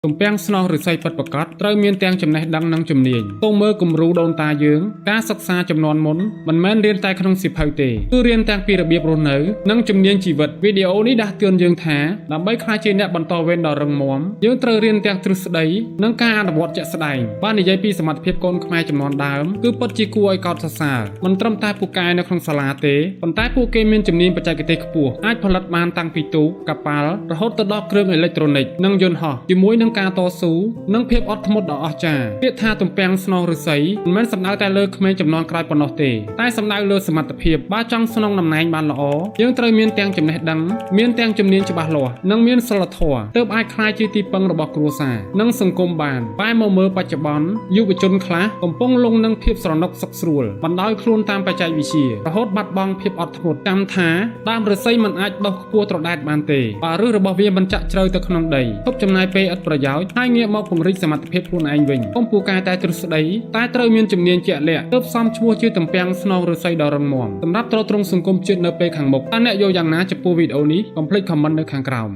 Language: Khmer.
ទំពាំងស្នោឫស្សីពិតប្រាកដត្រូវមានទាំងចំណេះដឹងនិងជំនាញសូមមើលគំរូដូនតាយើងការសិក្សាចំនួនមុនមិនមែនរៀនតែក្នុងសៀវភៅទេគឺរៀនទាំងពីរបៀបរស់នៅនិងជំនាញជីវិតវីដេអូនេះដាស់តឿនយើងថាដើម្បីក្លាយជាអ្នកបន្តវេនដ៏រឹងមាំយើងត្រូវរៀនទាំងទ្រឹស្ដីនិងការអនុវត្តជាក់ស្ដែងបាននិយាយពីសមត្ថភាពកូនខ្មែរចំនួនដើមគឺពិតជាគួរឲ្យកោតសរសើរមិនត្រឹមតែពូកែនៅក្នុងសាលាទេប៉ុន្តែពួកគេមានជំនាញបច្ចេកទេសខ្ពស់អាចផលិតបានតាំងពីទូកកប៉ាល់រហូតទៅដល់គ្រឿងអេឡិចត្រូនិកនិងយន្តហោះជាមួយនឹងការតស៊ូនិងភាពអត់ធ្មត់ដ៏អស្ចារ្យពាក្យថាទំពាំងស្នោឫស្សីមិនមែនសំដៅតែលើក្មេងចំនួនក្រោយប៉ុណ្ណោះទេតែសំដៅលើសមត្ថភាពបើចង់ស្នងតំណែងបានល្អយើងត្រូវមានទាំងចំណេះដឹងមានទាំងជំនាញច្បាស់លាស់និងមានសិលធម៌ទើបអាចក្លាយជាទីពឹងរបស់គ្រួសារនិងសង្គមបានតែមកមើលបច្ចុប្បន្នយុវជនខ្លះកំពុងលង់នឹងភាពស្រណុកសុខស្រួលបណ្ដោយខ្លួនតាមបច្ចេកវិទ្យារហូតបាត់បង់ភាពអត់ធ្មត់ចាំថាដើមឫស្សីមិនអាចដុះខ្ពស់ត្រដែតបានទេបើឫសរបស់វាមិនចាក់ជ្រៅទៅក្នុងដីទប់ចំណាយពេលឥតប្រយោជន៍ហើយងាកមកពង្រីកសមត្ថភាពខ្លួនឯងវិញកុំពូកែតែទ្រឹស្ដីតែត្រូវមានជំនាញជាក់លាក់ទើបសមឈ្មោះជាទំពាំងស្នោឫស្សីដ៏រឹងមាំសម្រាប់ទ្រទ្រង់សង្គមជាតិនៅពេលខាងមុខតើអ្នកយល់យ៉ាងណាចំពោះវីដេអូនេះកុំភ្លេចខមមិននៅខាងក្រោម